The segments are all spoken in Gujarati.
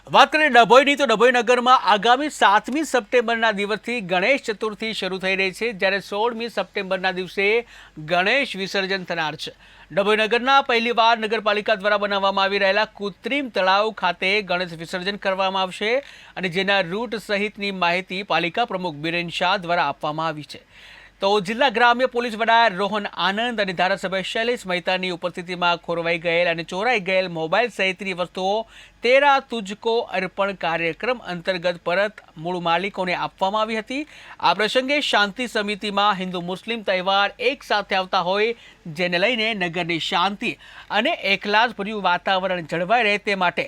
વાત કરીએ ડભોઈની તો ડભોઈ નગરમાં આગામી 7મી સપ્ટેમ્બરના દિવસથી ગણેશ ચતુર્થી શરૂ થઈ રહી છે, જ્યારે 16મી સપ્ટેમ્બરના દિવસે ગણેશ વિસર્જન થનાર છે। ડભોઈ નગરના પહેલીવાર નગરપાલિકા દ્વારા બનાવવામાં આવી રહેલા કૃત્રિમ તળાવ ખાતે ગણેશ વિસર્જન કરવામાં આવશે અને જેના રૂટ સહિતની માહિતી પાલિકા પ્રમુખ બિરેન શાહ દ્વારા આપવામાં આવી છે। તો જિલ્લા ગ્રામ્ય પોલીસ વડા રોહન આનંદ અને ધારાસભ્ય શૈલેષ મહેતાની ઉપસ્થિતિમાં ખોરવાઈ ગયેલ અને ચોરાઈ ગયેલ મોબાઈલ સહિતની વસ્તુઓ તેરા તુજકો અર્પણ કાર્યક્રમ અંતર્ગત પરત મૂળ માલિકોને આપવામાં આવી હતી। આ પ્રસંગે શાંતિ સમિતિમાં હિન્દુ મુસ્લિમ તહેવાર એક સાથે આવતા હોય, જેને લઈને નગરની શાંતિ અને એકલાસભર્યું વાતાવરણ જળવાઈ રહે તે માટે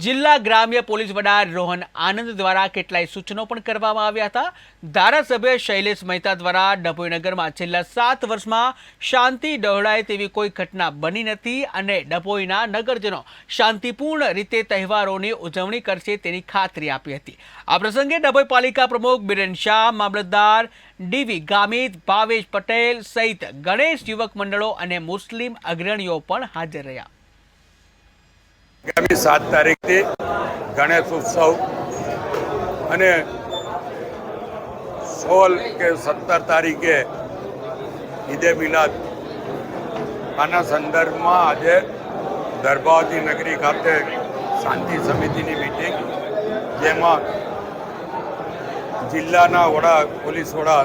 જિલ્લા ગ્રામ્ય પોલીસ વડા રોહન આનંદ દ્વારા કેટલાય સૂચનો પણ કરવામાં આવ્યા હતા। ધારાસભ્ય શૈલેષ મહેતા દ્વારા ડભોઈ નગરમાં છેલ્લા 7 વર્ષમાં શાંતિ ડહોળાય તેવી કોઈ ઘટના બની નથી અને ડભોઈના નગરજનો શાંતિપૂર્ણ રીતે તહેવારોની ઉજવણી કરશે તેની ખાતરી આપી હતી। આ પ્રસંગે ડભોઈ પાલિકા પ્રમુખ બિરેન શાહ, મામલતદાર ડીવી ગામિત, ભાવેશ પટેલ સહિત ગણેશ યુવક મંડળો અને મુસ્લિમ અગ્રણીઓ પણ હાજર રહ્યા। આગામી 7 તારીખથી ગણેશ ઉત્સવ અને 16 કે 17 તારીખે ઈદે મિલાદ આના સંદર્ભમાં આજે દરબાવતી નગરી ખાતે શાંતિ સમિતિની મિટિંગ, જેમાં જિલ્લાના વડા પોલીસ વડા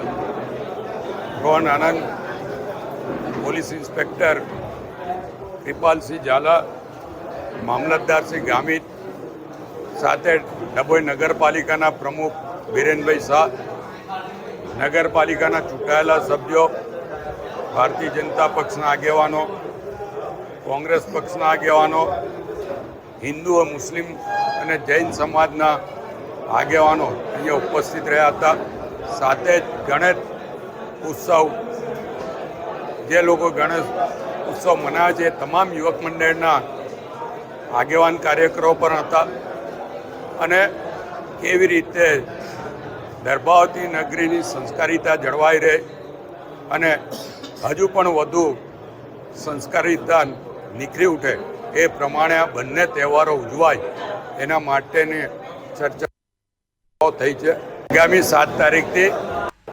રોહન આનંદ, પોલીસ ઇન્સ્પેક્ટર કૃપાલસિંહ ઝાલા, મામલતદાર શ્રી ગામિત સાથે ડભોઈ નગરપાલિકાના પ્રમુખ બિરેનભાઈ શાહ, નગરપાલિકાના ચૂંટાયેલા સભ્યો, ભારતીય જનતા પક્ષના આગેવાનો, કોંગ્રેસ પક્ષના આગેવાનો, હિન્દુ, મુસ્લિમ અને જૈન સમાજના આગેવાનો અહીંયા ઉપસ્થિત રહ્યા હતા। સાથે જ ગણેશ ઉત્સવ, જે લોકો ગણેશ ઉત્સવ મનાવે છે એ તમામ યુવક મંડળના આગેવાન કાર્યકરો પણ હતા અને કેવી રીતે દરબાવતી નગરીની સંસ્કારિતા જળવાઈ રહે અને હજુ પણ વધુ સંસ્કારિતા નીકળી ઉઠે એ પ્રમાણે આ બંને તહેવારો ઉજવાય એના માટેની ચર્ચા થઈ છે। આગામી 7 તારીખથી